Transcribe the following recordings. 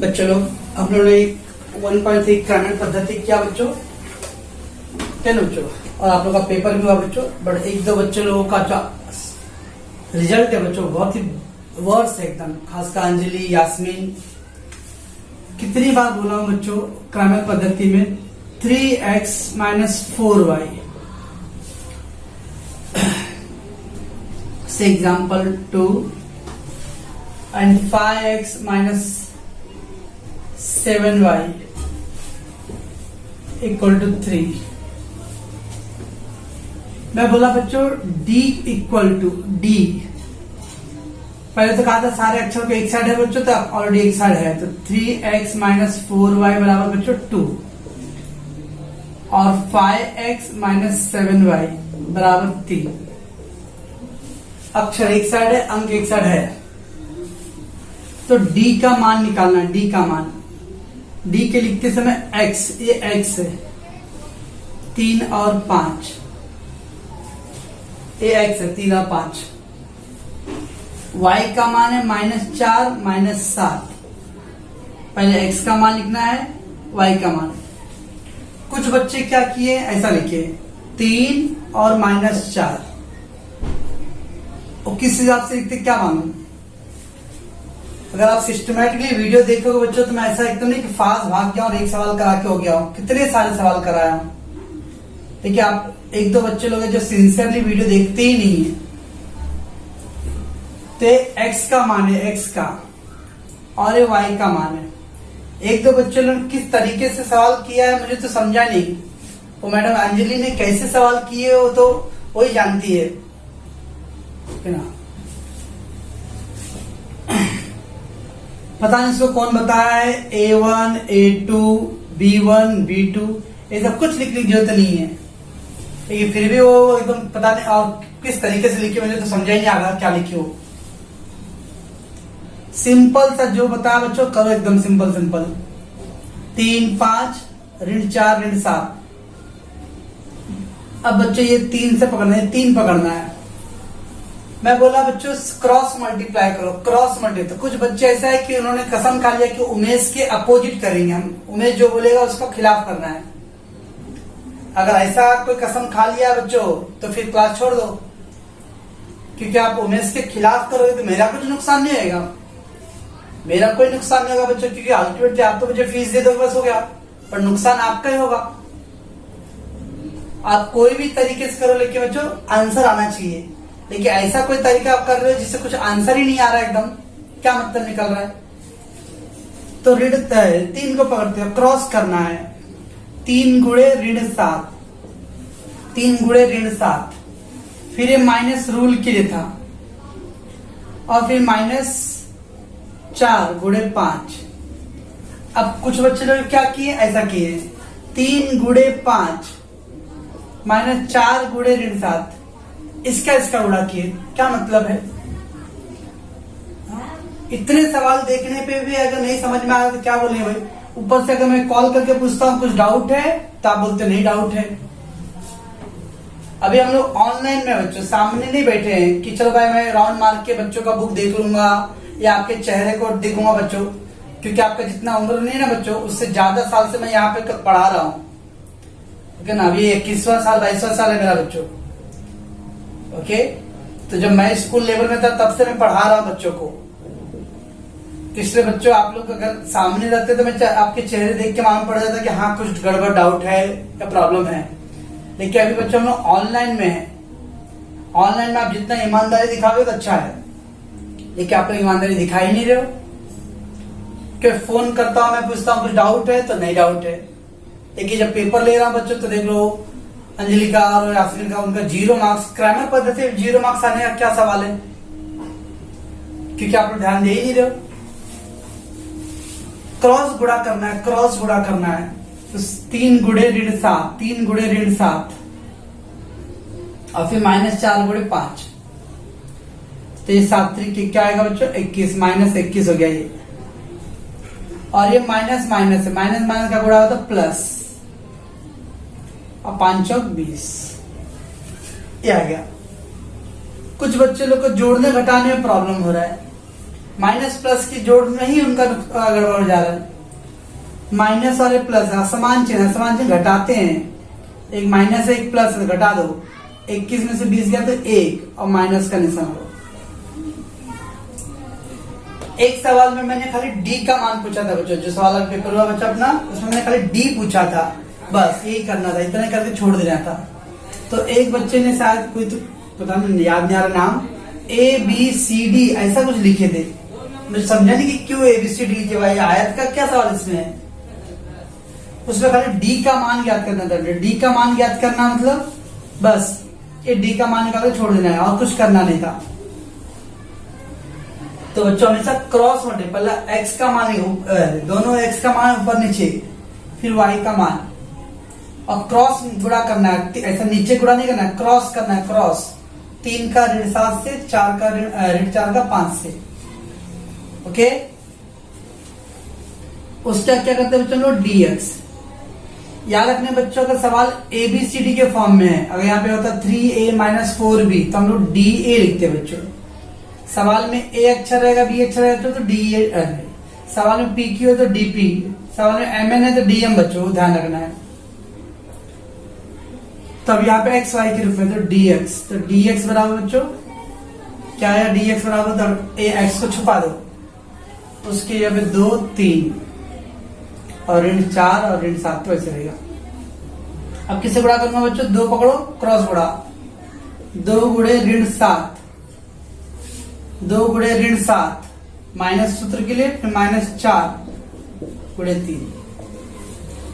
बच्चों लोग हम लोगों ने 1.3 ग्रामीण पद्धति किया बच्चों, टेन बच्चों, और आप लोग का पेपर भी हुआ बच्चों। बट एक दो बच्चों लोगों का जो रिजल्ट है बच्चों बहुत ही वर्स है एकदम, खासकर अंजलि, यास्मीन। कितनी बार बोला हूं बच्चों ग्रामीण पद्धति में 3x - 4y। से example 2 and 5x - 7y equal to 3। मैं बोला बच्चों d इक्वल टू d, पहले तो कहा था सारे अक्षर को एक साइड है बच्चों, तो ऑलरेडी एक साइड है, तो 3x - 4y बराबर बच्चों 2 और 5x - 7y बराबर 3। अक्षर एक साइड है, अंक एक साइड है, तो d का मान निकालना है। d का मान, d के लिखते समय x, ये x है, 3 और 5, ये x है 3 और 5। y का मान है -4 - 7। पहले x का मान लिखना है, y का मान। कुछ बच्चे क्या किए, ऐसा लिखे 3 और -4, और किस हिसाब से लिखते क्या मालूम। अगर आप सिस्टमेटिकली वीडियो देखोगे बच्चों तो मैं ऐसा एकदम नहीं कि फास्ट भाग गया और एक सवाल करा के हो गया हूं, कितने सारे सवाल कराया हूं। देखिए आप एक दो बच्चे लोग हैं जो सिंसियरली वीडियो देखते ही नहीं है। तो x का मान है, x का, और ये y का मान है। एक दो बच्चों ने किस तरीके से सवाल किया है मुझे तो समझा नहीं, वो मैडम अंजलि ने कैसे सवाल किए हो तो वही जानती है ना। पता नहीं इसको कौन बताया है, A1, A2, B1, B2, ये सब कुछ लिखने की जरूरत नहीं है, लेकिन फिर भी वो एकदम पता नहीं और किस तरीके से लिखे मुझे तो समझा ही नहीं आ रहा क्या लिखे हो। सिंपल सा जो बताया बच्चों करो, एकदम सिंपल सिंपल। 3 5 ऋण 4 ऋण 7। अब बच्चों ये 3 से पकड़ना है, 3 पकड़ना है। मैं बोला बच्चों क्रॉस मल्टीप्लाई करो, क्रॉस मल्टीप्लाई। तो कुछ बच्चे ऐसा है कि उन्होंने कसम खा लिया कि उमेश के अपोजिट करेंगे हम, उमेश जो बोलेगा उसको खिलाफ करना है। अगर ऐसा कोई कसम खा लिया बच्चों तो फिर क्लास छोड़ दो, क्योंकि आप उमेश के खिलाफ करोगे तो मेरा कुछ नुकसान नहीं होगा, मेरा कोई नुकसान नहीं होगा बच्चों, क्योंकि अल्टीमेटली आप तो मुझे फीस दे दोगे बस हो गया, पर नुकसान आपका ही होगा। आप कोई भी तरीके से करो लेकिन बच्चों आंसर आना चाहिए। लेकिन ऐसा कोई तरीका आप कर रहे हो जिससे कुछ आंसर ही नहीं आ रहा है, एकदम क्या मतलब निकल रहा है। तो ऋण 3 को पकड़ते हो, क्रॉस करना है। 3 गुणे ऋण 7, 3 गुणे ऋण 7, फिर ये माइनस रूल के लिए था, और फिर -4 गुणे 5। अब कुछ बच्चे लोग क्या किए, ऐसा किए 3 गुणे 5 -4 गुणे ऋण 7, इसका गुणा किए। क्या मतलब है, इतने सवाल देखने पे भी अगर नहीं समझ में आया तो क्या बोले भाई। ऊपर से अगर मैं कॉल करके पूछता हूँ कुछ डाउट है तो आप बोलते नहीं डाउट है। अभी हम लोग ऑनलाइन में बच्चों सामने नहीं बैठे हैं कि चलो भाई मैं राउंड मार के बच्चों का बुक देख लूंगा या आपके चेहरे को देखूंगा बच्चों, क्योंकि आपका जितना उम्र नहीं है ना बच्चों, उससे ज्यादा साल से मैं यहाँ पे पढ़ा रहा हूँ। लेकिन अभी 21वां साल 22वां साल है मेरा बच्चों। ओके, तो जब मैं स्कूल लेवल में था तब से मैं पढ़ा रहा हूं बच्चों को। इसलिए बच्चों आप लोग अगर सामने रहते तो मैं आपके चेहरे देख के मालूम पड़ जाता कि हाँ कुछ गड़बड़ डाउट है या प्रॉब्लम है। लेकिन अभी बच्चों हम लोग ऑनलाइन में है, ऑनलाइन में आप जितना ईमानदारी दिखाओगे तो अच्छा है, लेकिन आप लोग ईमानदारी दिखा ही नहीं रहे हो। क्योंकि फोन करता हूं मैं, पूछता हूँ कुछ डाउट है तो नहीं डाउट है, लेकिन जब पेपर ले रहा हूं बच्चों तो देख लो अंजलि का और यास्मीन का उनका 0 मार्क्स। ग्रामर पद्धति 0 मार्क्स आने का क्या सवाल है, क्योंकि आप लोग ध्यान दे ही नहीं रहे हो। क्रॉस गुणा करना है, क्रॉस गुणा करना है। तो 3 गुणे ऋण 7, 3 गुणे ऋण 7, और फिर -4 गुणे 5, तो ये 7 3 क्या आएगा बच्चों 21, -21 हो गया ये। और ये माइनस माइनस है, माइनस माइनस का गुणा होता प्लस, और 5 चौक 20, ये आ गया। कुछ बच्चे लोग को जोड़ने घटाने में प्रॉब्लम हो रहा है, माइनस प्लस की जोड़ में ही उनका गड़बड़ हो जा रहा है। माइनस और एक प्लस असमान चिन्ह घटाते हैं, एक माइनस एक प्लस घटा दो, 21 में से 20 गया तो 1 और माइनस का निशान हो। एक सवाल में मैंने खाली डी का मान पूछा था बच्चों, जो सवाल पेपर हुआ बच्चा अपना, उसमें मैंने खाली डी पूछा था, बस यही करना था, इतना करके छोड़ देना था। तो एक बच्चे ने शायद कोई तो पता नहीं, याद नहीं आ रहा नाम, ABCD ऐसा कुछ लिखे थे। मुझे समझा नहीं कि क्यों ABCD लिखे भाई, आयत का क्या सवाल इसमें है। उसमें खाली डी का मान ज्ञात करना था। डी का मान ज्ञात करना मतलब बस ये डी का मान निकाल छोड़ देना है और कुछ करना नहीं था। तो बच्चों हमेशा क्रॉस मल्टीप्लाई, पहला x का मान दोनों x का मान ऊपर नीचे, फिर y का मान, और क्रॉस गुणा करना है, ऐसा नीचे गुणा नहीं करना है, क्रॉस करना है। क्रॉस 3 का ऋण 7 से, 4 का ऋण 4 का 5 से। ओके, उसका क्या करते हैं बच्चों लोग, dx। याद रखने बच्चों का सवाल ABCD के फॉर्म में है। अगर यहाँ पे होता 3a - 4b तो हम लोग DA लिखते हैं बच्चों। सवाल में A अक्षर रहेगा, B अक्षर रहेगा तो DA। सवाल में PQ है तो DP, सवाल में MN है तो DM बच्चों, ध्यान रखना है। तब यहाँ पे XY के रूप में तो dx, तो dx बराबर बच्चों क्या है, dx बराबर तब x को छुपा दो, उसके यहाँ पे 2 3 और ऋण 4 और ऋण 7 तो ऐसे रहेगा। अब किससे गुणा करूंगा बच्चों, 2 पकड़ो, क्रॉस गुणा, 2 गुणे ऋण 7, 2 गुणे ऋण 7 माइनस सूत्र के लिए, फिर -4 गुणे 3,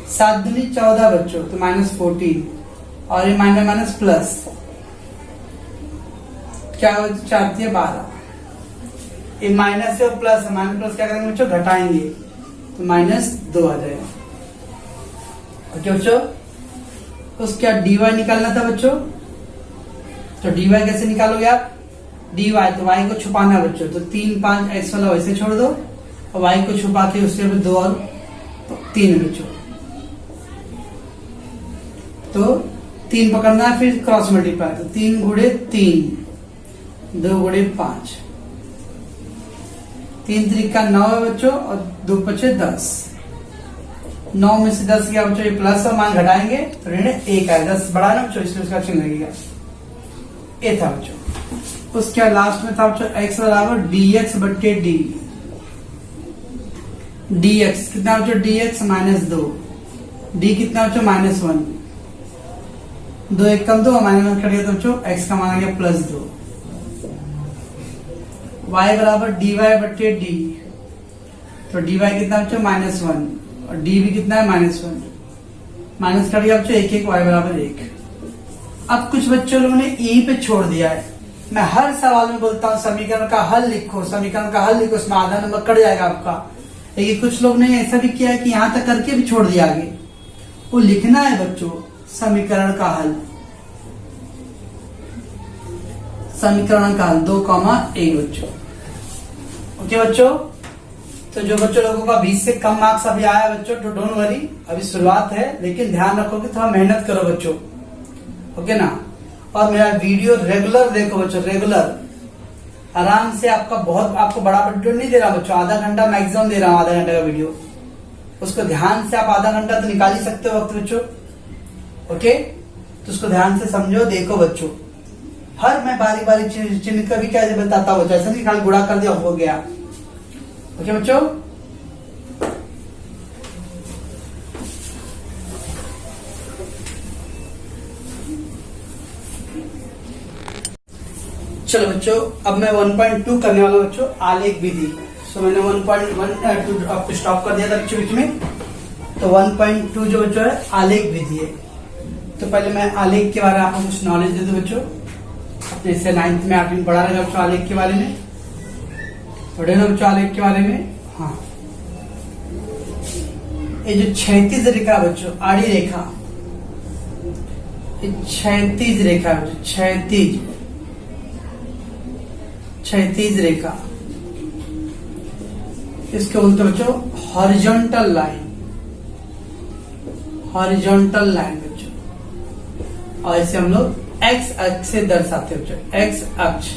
7 दूनी 14 बच्चों, तो -14 और ये माइनस माइनस प्लस क्या हो, 4 दिया 12। ये माइनस से प्लस है, माइनस प्लस क्या करेंगे बच्चों, घटाएंगे तो -2 आ जाएगा। ओके बच्चों, उसके बाद dy निकालना था बच्चों, तो dy कैसे निकालोगे आप, dy तो y को छुपाना है बच्चों, तो 3 5 x वाला वैसे छोड़ दो और y को छुपा के उसके बाद 2 और 3 बच्चों, तो 3 पकड़ना है, फिर क्रॉस मल्टीप्लाई, तो 3 गुणे 3, 2 गुणे 5, 3 त्रिका 9 है बच्चों और 2 पचे 10। 9 में से 10 गया बच्चों, ये प्लस और मान घटाएंगे तो ऋण 1 आएगा, 10 बड़ा ना बच्चों, इसलिए उसका चिन्ह लगेगा। ये था बच्चों। उसके लास्ट में था बच्चों x बराबर dx बट्टे d। dx कितना बच्चों, dx -2, d कितना बच्चों -1, 2 1 कम 2 -1 कट गया तो बच्चों x का मान आ गया +2। y बराबर dy बट्टे d, तो dy कितना बच्चों -1 और d भी कितना है -1, माइनस कट गया बच्चों 1 1, y बराबर 1। अब कुछ बच्चों लोगों ने यहीं पे छोड़ दिया है। मैं हर सवाल में बोलता हूँ समीकरण का हल लिखो, समीकरण का हल लिखो, उसमें आधा नंबर कट जाएगा आपका। लेकिन कुछ लोग ने ऐसा भी किया है कि यहाँ तक करके भी छोड़ दिया आगे। वो लिखना है बच्चों समीकरण का हल, समीकरण का हल 2,1 बच्चों। ओके बच्चों, तो जो बच्चों लोगों का 20 से कम मार्क्स अभी आया बच्चों, तो डोंट वरी, अभी शुरुआत है, लेकिन ध्यान रखो कि थोड़ा मेहनत करो बच्चों, ओके ना। और मेरा वीडियो रेगुलर देखो बच्चों, रेगुलर आराम से। आपका बहुत, आपको बड़ा वीडियो नहीं दे रहा बच्चों, आधा घंटा मैक्सिमम दे रहा हूँ, आधा घंटे का वीडियो, उसको ध्यान से आप आधा घंटा तो निकाल ही सकते हो वक्त बच्चों, ओके। तो उसको ध्यान से समझो, देखो बच्चों, हर मैं बारी बारी चिन्ह का भी क्या बताता हूँ, ऐसा नहीं खाली गुणा कर दिया हो गया, ओके बच्चों। चलो बच्चों, अब मैं 1.2 करने वाला हूं बच्चों, आलेख विधि। सो मैंने 1.1 आपको स्टॉप कर दिया था बच्चों बीच में, तो 1.2 जो बच्चों है आलेख विधि है। तो पहले मैं आलेख के बारे में आपको कुछ नॉलेज दे दूं बच्चों, अपने से 9th में 8वीं पढ़ा रहेगा बच्चों आलेख के बारे में, पढ़े ना बच्चों आलेख के बारे में। हाँ, ये जो क्षैतिज रेखा बच्चों, आड़ी रेखा, ये क्षैतिज रेखा बच्चों, क्षैतिज रेखा, इसके बोलते बच्चों हॉरिजॉन्टल लाइन, हॉरिजॉन्टल लाइन बच्चों, और इसे हम लोग एक्स अक्ष से दर्शाते हैं बच्चों, एक्स अक्ष।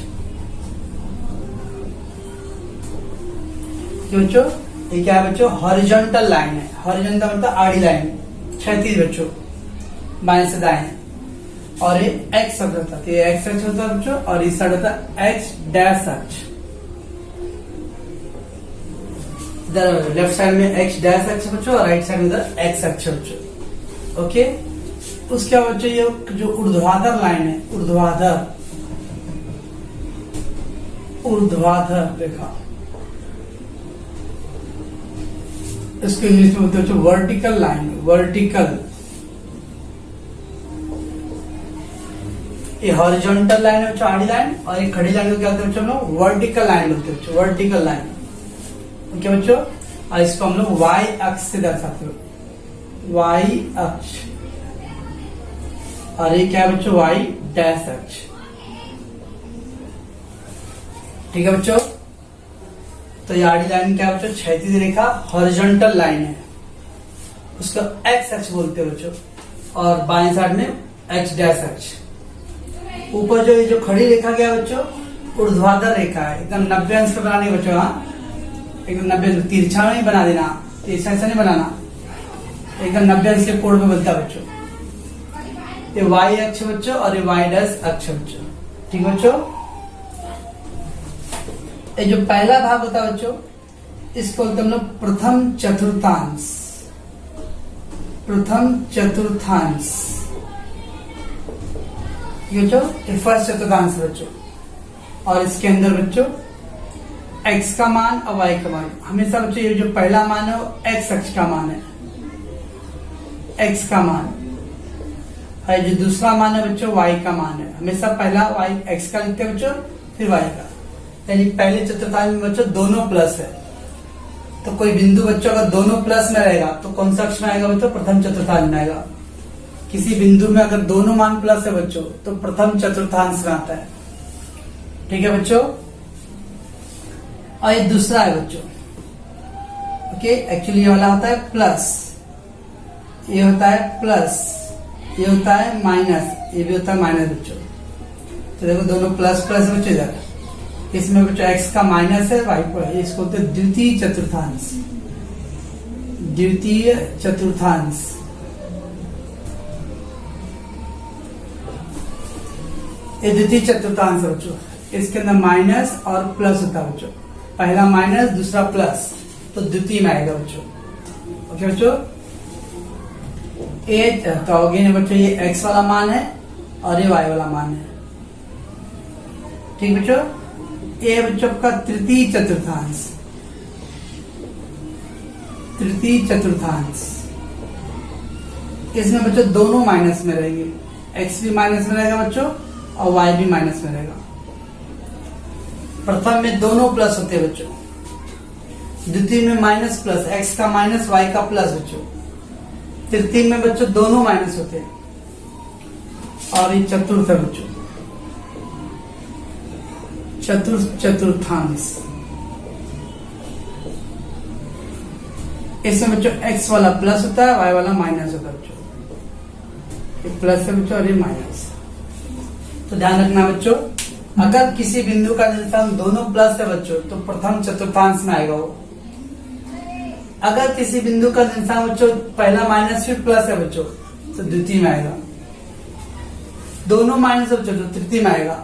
बच्चों ये क्या है बच्चों, हॉरिजॉन्टल लाइन है। हॉरिजॉन्टल मतलब आड़ी लाइन, क्षैतिज बच्चों, बाएं से दाएं। और ये एक्स अक्ष होता है, ये एक्स अक्ष होता है बच्चों, और इस साइड होता है एक्स डैश अक्ष। इधर लेफ्ट साइड में एक्स डैश अक्ष बच्चों और राइट साइड में इधर एक्स अक्ष बच्चों। ओके, उसके बाद बच्चों ये जो ऊर्ध्वाधर लाइन है, ऊर्ध्वाधर रेखा, इसको इंग्लिश में बोलते हैं वर्टिकल लाइन। वर्टिकल, ये हॉरिजॉन्टल लाइन है बच्चों, आड़ी लाइन, और ये खड़ी लाइन को क्या बोलते हैं बच्चों, हम लोग वर्टिकल लाइन बोलते हैं बच्चों, वर्टिकल लाइन। ओके बच्चों, और इसको हम लोग वाई अक्ष से दर्शाते हैं, वाई अक्ष। और ये क्या है बच्चों, वाई डैश अक्ष। ठीक है बच्चों, तो ये आड़ी लाइन क्या है बच्चों, क्षैतिज रेखा, हॉरिजॉन्टल लाइन है, उसको एक्स अक्ष बोलते हैं बच्चों, और बाएं साइड में एक्स डैश अक्ष। ऊपर जो ये जो खड़ी रेखा क्या है बच्चों, ऊर्ध्वाधर रेखा है, एकदम 90 अंश पे बनानी है बच्चों। हाँ, एकदम 90, तिरछा नहीं बना देना, तिरछा ऐसा नहीं बनाना, एकदम 90 अंश के कोण में बनता है बच्चों। ये वाई अक्ष बच्चों और ये वाई डैश अक्ष बच्चों। ठीक है बच्चों, ये जो पहला भाग होता है बच्चों, इसको बोलते हम लोग प्रथम चतुर्थांश। प्रथम चतुर्थांश बच्चों, ये फर्स्ट चतुर्थांश बच्चों। और इसके अंदर बच्चों x का मान और y का मान, हमेशा बच्चों ये जो पहला मान है वो x अक्ष का मान है, x का मान, और जो दूसरा मान है बच्चों y का मान है। हमेशा पहला y x का लिखते हैं बच्चों, फिर y का। यानी पहले चतुर्थांश में बच्चों दोनों प्लस है, तो कोई बिंदु बच्चों अगर दोनों प्लस में रहेगा तो कौन सा अक्ष में आएगा बच्चों, प्रथम चतुर्थांश में आएगा। किसी बिंदु में अगर दोनों मान प्लस है बच्चों तो प्रथम चतुर्थांश में आता है। ठीक है बच्चों, और ये दूसरा है बच्चों। ओके, एक्चुअली ये वाला होता है प्लस, ये होता है प्लस, ये होता है माइनस, ये भी होता है माइनस बच्चों। तो देखो दोनों प्लस प्लस बच्चों, इधर इसमें बच्चों x का माइनस है, y पर है, इसको बोलते हैं द्वितीय चतुर्थांश। द्वितीय चतुर्थांश, ये द्वितीय चतुर्थांश है बच्चों। इसके अंदर माइनस और प्लस होता है बच्चों, पहला माइनस दूसरा प्लस, तो द्वितीय में आएगा बच्चों। ओके बच्चों, ये तो अगेन बच्चों ये x वाला मान है और ये y वाला मान है। ठीक बच्चों, ये बच्चों का तृतीय चतुर्थांश। तृतीय चतुर्थांश, इसमें बच्चों दोनों माइनस में रहेंगे, x भी माइनस में रहेगा बच्चों और y भी माइनस में रहेगा। प्रथम में दोनों प्लस होते हैं बच्चों, द्वितीय में माइनस प्लस, x का माइनस y का प्लस बच्चों। तृतीय में बच्चों दोनों माइनस होते हैं, और ये चतुर्थ है बच्चों, चतुर्थांश। इसमें बच्चों x वाला प्लस होता है, y वाला माइनस होता है बच्चों। ये प्लस है बच्चों और ये माइनस। तो ध्यान रखना बच्चों, अगर किसी बिंदु का निर्देशांक दोनों प्लस है बच्चों तो प्रथम चतुर्थांश में आएगा वो। अगर किसी बिंदु का निर्देशांक बच्चों पहला माइनस फिर प्लस है बच्चों तो द्वितीय में आएगा। दोनों माइनस है बच्चों तो तृतीय में आएगा,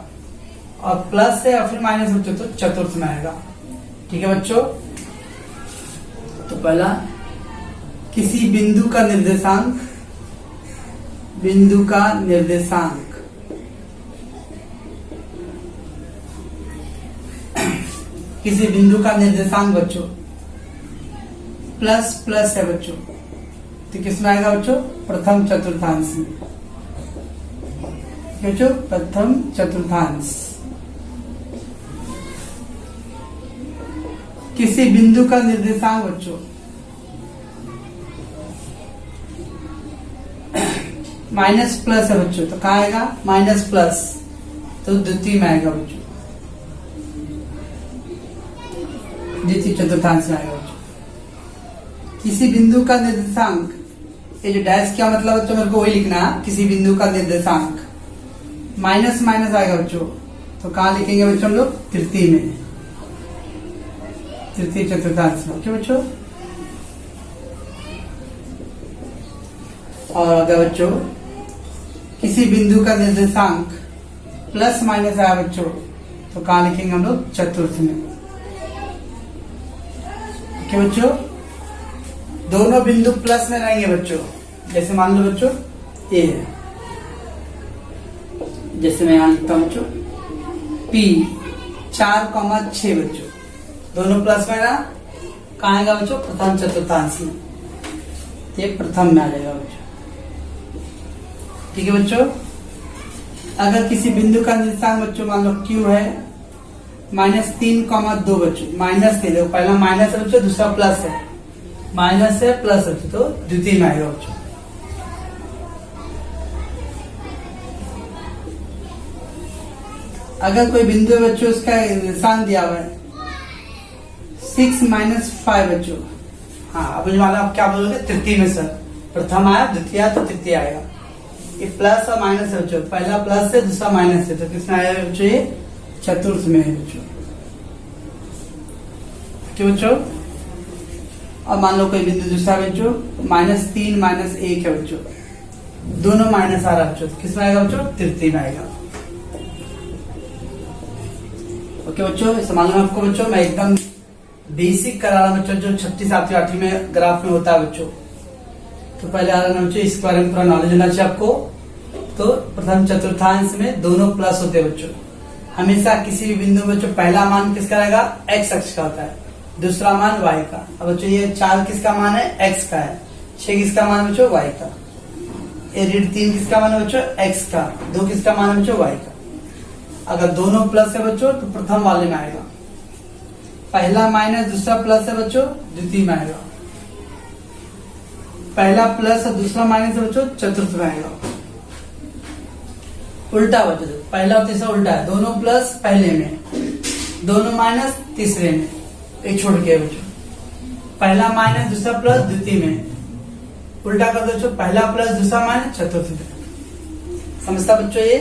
और प्लस है और फिर माइनस बच्चों तो चतुर्थ में आएगा। ठीक है बच्चों, तो पहला किसी बिंदु का निर्देशांक, बिंदु का निर्देशांक किसी बिंदु का निर्देशांक बच्चों प्लस प्लस है बच्चों, तो किसमें आएगा बच्चों, प्रथम चतुर्थांश में। बच्चों प्रथम चतुर्थांश। किसी बिंदु का निर्देशांक बच्चों माइनस प्लस है बच्चों, तो कहाँ आएगा, माइनस प्लस, तो द्वितीय में आएगा बच्चों, द्वितीय चतुर्थांश में आएगा बच्चों। किसी बिंदु का निर्देशांक, ये जो डैश क्या मतलब बच्चों मेरे को वही लिखना है, किसी बिंदु का निर्देशांक माइनस माइनस आएगा बच्चों, तो कहाँ लिखेंगे बच्चों हम लोग, तृतीय में। तृतीय चतुर्थांश में। ओके बच्चों, और अगर बच्चों किसी बिंदु का निर्देशांक प्लस माइनस आया बच्चों, तो कहाँ लिखेंगे हम लोग? चतुर्थ में। ओके बच्चों, दोनों बिंदु प्लस में रहेंगे बच्चों। जैसे मान लो बच्चों ए है, जैसे मैं यहां लिखता हूं बच्चों P 4,6 बच्चों, दोनों प्लस में ना, कहाँ आएगा बच्चों? प्रथम चतुर्थांश में। ये प्रथम में आ जाएगा बच्चों। ठीक है बच्चों, अगर किसी बिंदु का निर्देशांक बच्चों मान लो Q है -3,2 बच्चों, -3, देखो पहला माइनस है बच्चों, दूसरा प्लस है, माइनस है प्लस है, तो द्वितीय में आएगा बच्चों। अगर कोई बिंदु है बच्चों, उसका निर्देशांक दिया हुआ है 6 - 5 बच्चों, हाँ अब वाला आप क्या बोलोगे? तृतीय में सर, प्रथम आया, द्वितीय तो तृतीय आएगा। ये प्लस और माइनस है बच्चों, पहला प्लस है, दूसरा माइनस है, तो किसमें आएगा बच्चों? ये चतुर्थ में है बच्चों। क्यों बच्चों? और मान लो कोई बिंदु दूसरा बच्चों -3 -1 है बच्चों, दोनों माइनस आ रहा है बच्चों, तो किसमें आएगा बच्चों? तृतीय में आएगा। ओके बच्चों, इसे मालूम है आपको बच्चों, मैं एकदम बेसिक करा रहा बच्चों, जो 6ठी 7वीं 8वीं में ग्राफ में होता है बच्चों। तो पहले आ रहा बच्चों, इसके बारे में पूरा नॉलेज होना चाहिए आपको। तो प्रथम चतुर्थांश में दोनों प्लस होते हैं बच्चों। हमेशा किसी भी बिंदु में बच्चों पहला मान किसका रहेगा? एक्स अक्ष का होता है, दूसरा मान वाई का। अब बच्चों ये 4 किसका मान है? एक्स का है। 6 किसका मान है बच्चों? वाई का। ये 3 किसका मान है बच्चों? एक्स का। 2 किसका मान है बच्चों? वाई का। अगर दोनों प्लस है बच्चों, तो प्रथम वाले में आएगा। पहला माइनस दूसरा प्लस है बच्चों, द्वितीय में आएगा। पहला प्लस और दूसरा माइनस है बच्चों, चतुर्थ में आएगा। उल्टा बच्चों, पहला और तीसरा उल्टा है, दोनों प्लस पहले में, दोनों माइनस तीसरे में, एक छोड़ के बच्चों। पहला माइनस दूसरा प्लस द्वितीय में, उल्टा कर दो बच्चों, पहला प्लस दूसरा माइनस चतुर्थ में। समझता बच्चों? ये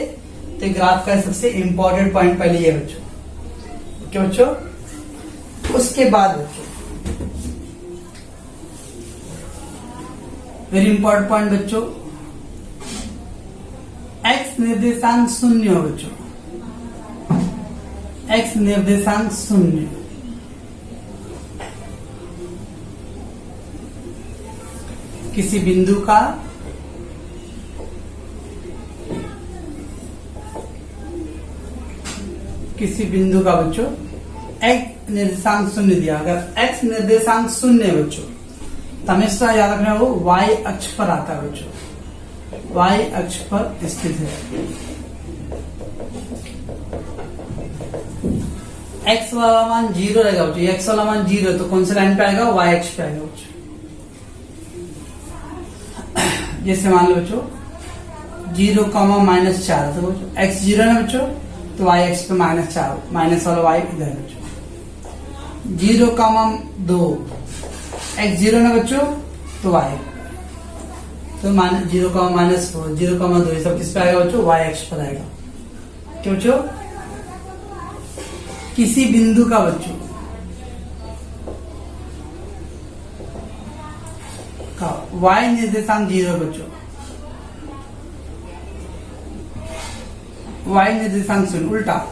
तो ग्राफ का सबसे इंपॉर्टेंट पॉइंट पहले ये बच्चों। ओके बच्चों, उसके बाद बच्चों वेरी इंपॉर्टेंट पॉइंट बच्चों, एक्स निर्देशांक 0 हो बच्चों, एक्स निर्देशांक 0। किसी बिंदु का बच्चों एक्स निर्देशांक 0 दिया। अगर एक्स निर्देशांक 0 है बच्चों, तो हमेशा याद रखना वो वाई अक्ष पर आता है बच्चों, वाई अक्ष पर स्थित है। एक्स वाला मान 0 रहेगा बच्चों, एक्स वाला मान 0, तो कौन सा लाइन पे आएगा? वाई अक्ष पे आएगा बच्चों। जैसे मान लो बच्चों 0, -4, तो बच्चों एक्स 0 है ना बच्चों, तो वाई एक्स पे -4, माइनस वाला वाई इधर है बच्चों। 0,2 एक्स 0 ना बच्चों, तो वाई, तो -0, -4, 0,2 ये सब किस पे आएगा बच्चों? वाई एक्स पर आएगा। क्यों बच्चों? किसी बिंदु का बच्चों का वाई निर्देशांक 0 बच्चों, वाई निर्देशांक 0, उल्टा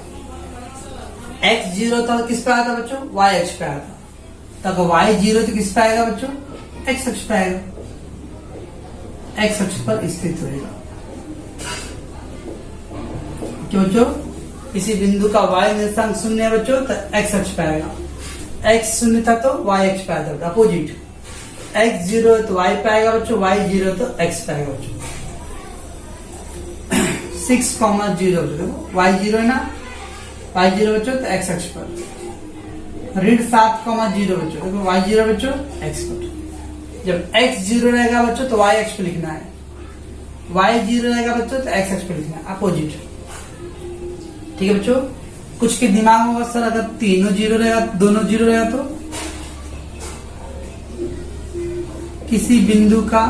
एक्स 0 था किस पे आया था बच्चों? वाई एक्स पे आया था। तब वाई 0 तो किस पे आएगा बच्चों? एक्स अक्ष पे आएगा, एक्स अक्ष पर स्थित होगा। क्यों बच्चों? किसी बिंदु का वाई निर्देशांक 0 है बच्चों, तो एक्स अक्ष पे आएगा। एक्स 0 था तो वाई एक्स पे आया था, अपोजिट। एक्स 0 है तो वाई पे आएगा बच्चों, वाई 0 तो एक्स पे आएगा बच्चों। 6,0 देखो, वाई 0 है ना, वाई 0 बच्चों तो एक्स अक्ष पर। 7,0 बच्चों, देखो वाई 0 बच्चों एक्स पर। जब एक्स 0 रहेगा बच्चों तो वाई एक्स पे लिखना है, वाई 0 रहेगा बच्चों तो एक्स एक्स पे लिखना है, अपोजिट। ठीक है बच्चों? कुछ के दिमाग में होगा सर अगर तीनों 0 रहेगा, दोनों 0 रहेगा, तो किसी बिंदु का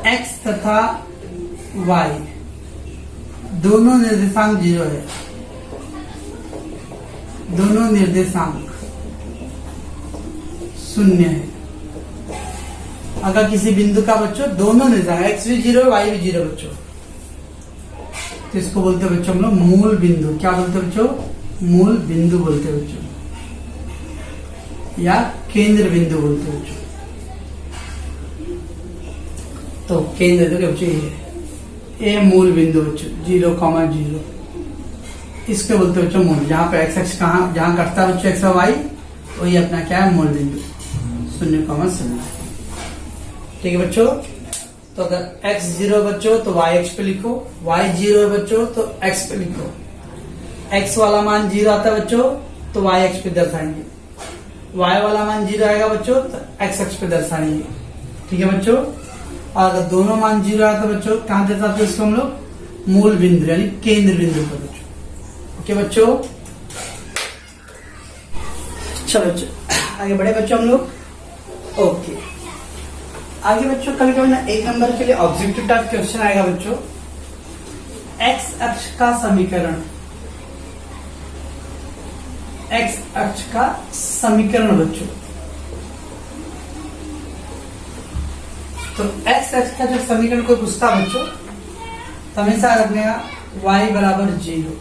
एक्स तथा वाई दोनों निर्देशांक 0 है, दोनों निर्देशांक शून्य है। अगर किसी बिंदु का बच्चों दोनों निर्देशांक एक्स भी 0 वाई भी 0 बच्चों, तो इसको बोलते हैं बच्चों हम लोग मूल बिंदु। क्या बोलते हैं बच्चों? मूल बिंदु बोलते हैं बच्चों, या केंद्र बिंदु बोलते हैं बच्चों। तो केंद्र देखो बच्चों ये मूल बिंदु बच्चों 0,0, इसके बोलते हैं बच्चों मूल। जहां पे एक्स एक्स कहाँ जहां कटता है बच्चों एक्स और वाई, वही अपना क्या है मूल बिंदु 0,0। ठीक है बच्चों। तो अगर x 0 बच्चों तो y x पे लिखो, y 0 है बच्चों तो x पे लिखो। x वाला मान 0 आता है बच्चों तो y x पे दर्शाएंगे, y वाला मान 0 आएगा बच्चों तो x x पे दर्शाएंगे। ठीक है बच्चों। और अगर दोनों मान 0 आया तो बच्चों कहां दर्शाते हैं इसको हम लोग? मूल बिंदु यानी केंद्र बिंदु पर बच्चों। ओके बच्चों, चलो बच्चों आगे बढ़े बच्चों हम लोग। ओके आगे बच्चों कभी कभी ना 1 नंबर के लिए ऑब्जेक्टिव टाइप क्वेश्चन आएगा बच्चों। एक्स अक्ष का समीकरण, एक्स अक्ष का समीकरण बच्चों। तो एक्स अक्ष का जब समीकरण कोई पूछता बच्चों तो हमेशा रखने का y बराबर 0।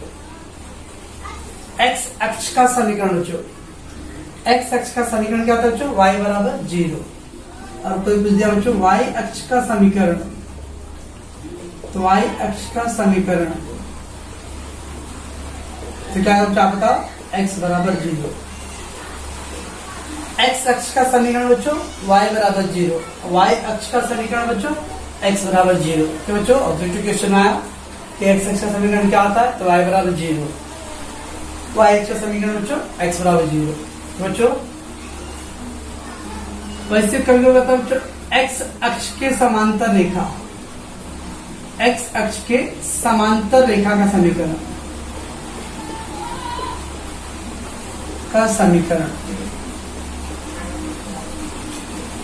एक्स अक्ष का समीकरण बच्चों, एक्स अक्ष का समीकरण क्या होता है बच्चों? y बराबर 0। और कोई पूछ दिया बच्चों y अक्ष का समीकरण, तो y अक्ष का समीकरण तो क्या है बच्चों आप बताओ? x बराबर 0। x अक्ष का समीकरण बच्चों y बराबर 0, y अक्ष का समीकरण बच्चों x बराबर 0। तो बच्चों ऑब्जेक्टिव क्वेश्चन आया कि x अक्ष का समीकरण क्या होता है? तो y बराबर 0, y अक्ष का समीकरण बच्चों x बराबर 0। तो बच्चों वैसे कभी कभी बताओ बच्चों x अक्ष के समांतर रेखा, x अक्ष के समांतर रेखा का समीकरण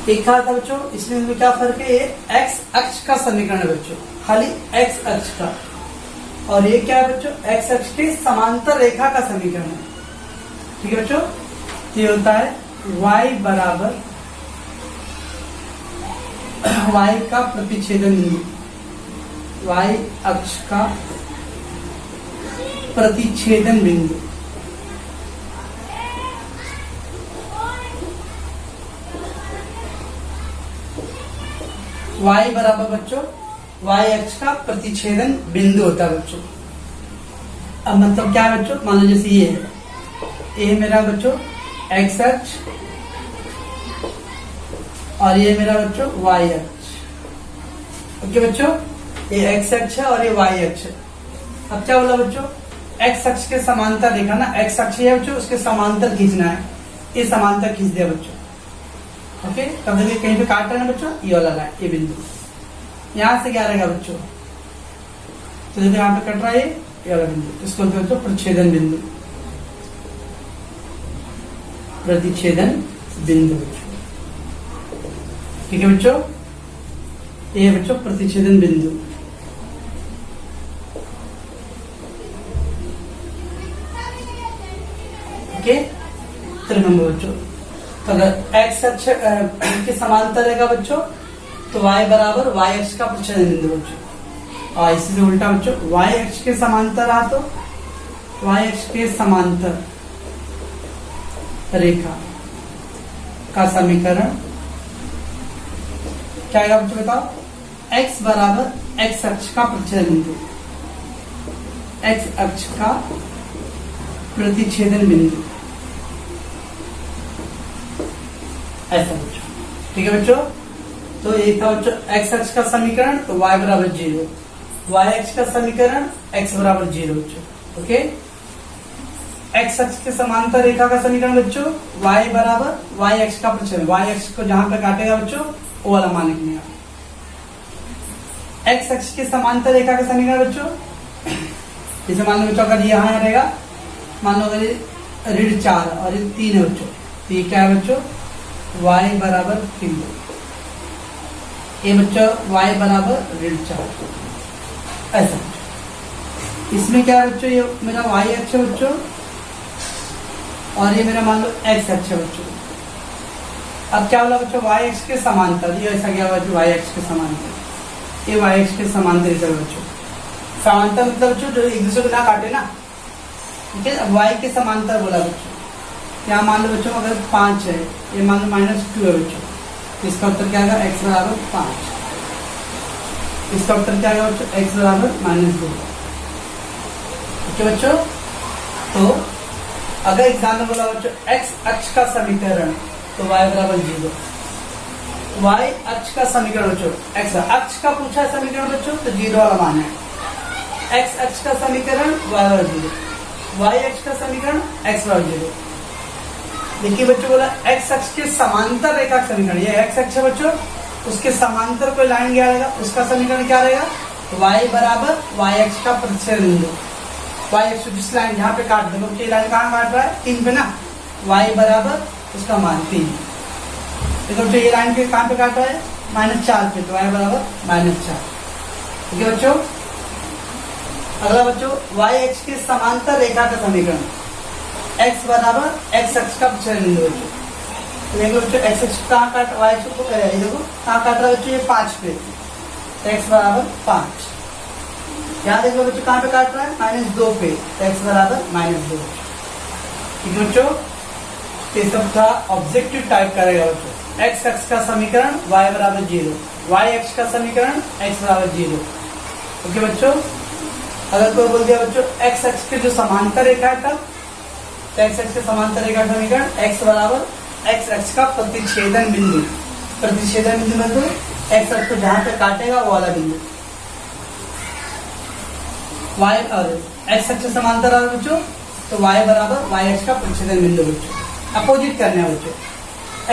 एक था बच्चों। इसमें क्या फर्क है? ये x अक्ष का समीकरण है बच्चों, खाली x अक्ष का। और ये क्या है बच्चों? x अक्ष के समांतर रेखा का समीकरण है। ठीक है बच्चों। ये होता है y बराबर y का प्रतिच्छेदन बिंदु, y अक्ष का प्रतिच्छेदन बिंदु। y बराबर बच्चों y अक्ष का प्रतिच्छेदन बिंदु होता है बच्चों। अब मतलब क्या है बच्चों? मान लो जैसे ये है, ये मेरा बच्चों x अक्ष और ये मेरा बच्चों y अक्ष। ओके बच्चों, ये x अक्ष है और ये y अक्ष है। अब क्या बोला बच्चों? x अक्ष के समांतर देखा ना, x अक्ष है बच्चों, उसके समांतर खींचना है। ये समांतर खींच दिया बच्चों। ओके, तब देखिए कहीं पे काट रहे हैं बच्चों, ये वाला लाइन, ये बिंदु यहां से क्या रहेगा बच्चों? तो देखो यहाँ पे कट रहा है ये वाला बिंदु, इसको बोलते हैं बच्चों प्रतिच्छेदन बिंदु, प्रतिच्छेदन बिंदु बच्चों। ठीक है बच्चों, ये है बच्चों प्रतिच्छेदन बिंदु। ओके, तीसरे नंबर बच्चों। तो अगर x अक्ष के समांतर रहेगा बच्चों तो y बराबर y अक्ष का प्रतिच्छेदन बिंदु बच्चों। और इसी से उल्टा बच्चों y अक्ष के समांतर रहा तो y अक्ष के समांतर रेखा का समीकरण क्या आएगा बच्चों बताओ? x बराबर x अक्ष का प्रतिच्छेदन बिंदु, x अक्ष का प्रतिच्छेदन बिंदु, ऐसा बच्चों। ठीक है बच्चों, तो एक था बच्चों x अक्ष का समीकरण तो y बराबर 0, y अक्ष का समीकरण x बराबर 0 बच्चों। ओके, x अक्ष के समांतर रेखा का समीकरण बच्चों y बराबर y अक्ष का प्रतिच्छेदन, y अक्ष को जहां पे काटेगा बच्चों वो वाला मान लिखने। x अक्ष के समांतर रेखा का समीकरण बच्चों, जैसे मान लो बच्चों अगर यहाँ रहेगा, मान लो अगर ये ऋण 4 और ये 3 है बच्चों, तो ये क्या है बच्चों? y बराबर 3, ये बच्चों y बराबर ऋण 4, ऐसा। इसमें क्या है बच्चों? ये मेरा y अक्ष है बच्चों, और ये मेरा मान लो एक्स अक्ष है बच्चों। अब क्या बोला बच्चों, वाई एक्स के समांतर, ये ऐसा क्या हुआ वाई एक्स के समांतर, ये वाई एक्स के समांतर चलो बच्चों। समांतर मतलब बच्चों जो एक दूसरे को ना काटे ना, ठीक है। अब वाई के समांतर बोला बच्चों, यहाँ मान लो बच्चों अगर 5 है, ये मान लो -2 है बच्चों, तो इसका उत्तर क्या आएगा, x बराबर 5। इसका उत्तर क्या आएगा बच्चों, x बराबर -2। ठीक है बच्चों। तो अगर एग्जाम में बोला बच्चों x अक्ष का समीकरण, तो y बराबर 0। y अक्ष का समीकरण बच्चों, x अक्ष का पूछा है समीकरण बच्चों, तो 0 वाला मान है। x अक्ष का समीकरण y बराबर 0, y अक्ष का समीकरण x बराबर 0। देखिए बच्चों बोला x अक्ष के समांतर रेखा का समीकरण, ये x अक्ष है बच्चों, उसके समांतर कोई लाइन क्या रहेगा, उसका समीकरण क्या रहेगा, y बराबर y अक्ष का प्रतिच्छेद बिंदु। y अक्ष जिस लाइन जहाँ पे काट दो, ये लाइन कहाँ काट रहा है, 3 पे ना, y बराबर उसका मान 3। देखो बच्चों ये लाइन पे कहाँ पे काट रहा है, -4 पे, तो y बराबर -4। ठीक है बच्चों। अगला बच्चों y अक्ष के समांतर रेखा का समीकरण, x बराबर x अक्ष का प्रतिच्छेद बिंदु बच्चों। तो देखो बच्चों x अक्ष कहाँ काट, y अक्ष को देखो कहाँ काट रहा है बच्चों, ये 5 पे, तो x बराबर 5। यहाँ देखो बच्चों कहाँ पे काट रहा है, -2 पे, तो x बराबर -2। ठीक है बच्चों। ये सब था ऑब्जेक्टिव टाइप करेगा बच्चों, x अक्ष का समीकरण y बराबर 0, y अक्ष का समीकरण x बराबर 0। ओके बच्चों। अगर कोई बोल दिया बच्चों x अक्ष के जो समांतर रेखा है, तब तो x अक्ष के समांतर रेखा का समीकरण x बराबर x अक्ष का प्रतिच्छेदन बिंदु, प्रतिच्छेदन बिंदु मतलब x अक्ष को जहां पे काटेगा वो वाला बिंदु, y और x अक्ष समांतर है बच्चों, तो y बराबर y अक्ष का प्रतिच्छेदन बिंदु बच्चों। अपोजिट करना है बच्चों,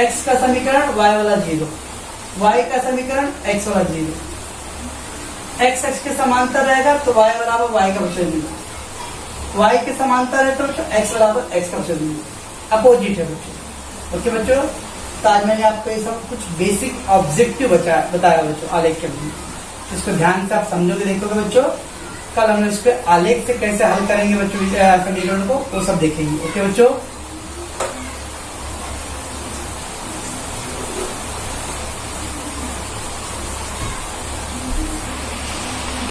x का समीकरण y वाला 0, y का समीकरण x वाला 0। x अक्ष के समांतर रहेगा तो y बराबर y का प्रतिच्छेदन बिंदु, y के समांतर है तो x बराबर x का प्रतिच्छेदन बिंदु। अपोजिट है बच्चों। ओके बच्चों। तो आज मैंने आपको ये सब कुछ बेसिक ऑब्जेक्टिव बताया बच्चों आलेख के लिए, इसको ध्यान से आप समझोगे, देखोगे बच्चों। कल हम इसके आलेख से कैसे हल करेंगे बच्चों समीकरण को, वो सब देखेंगे। ओके बच्चों।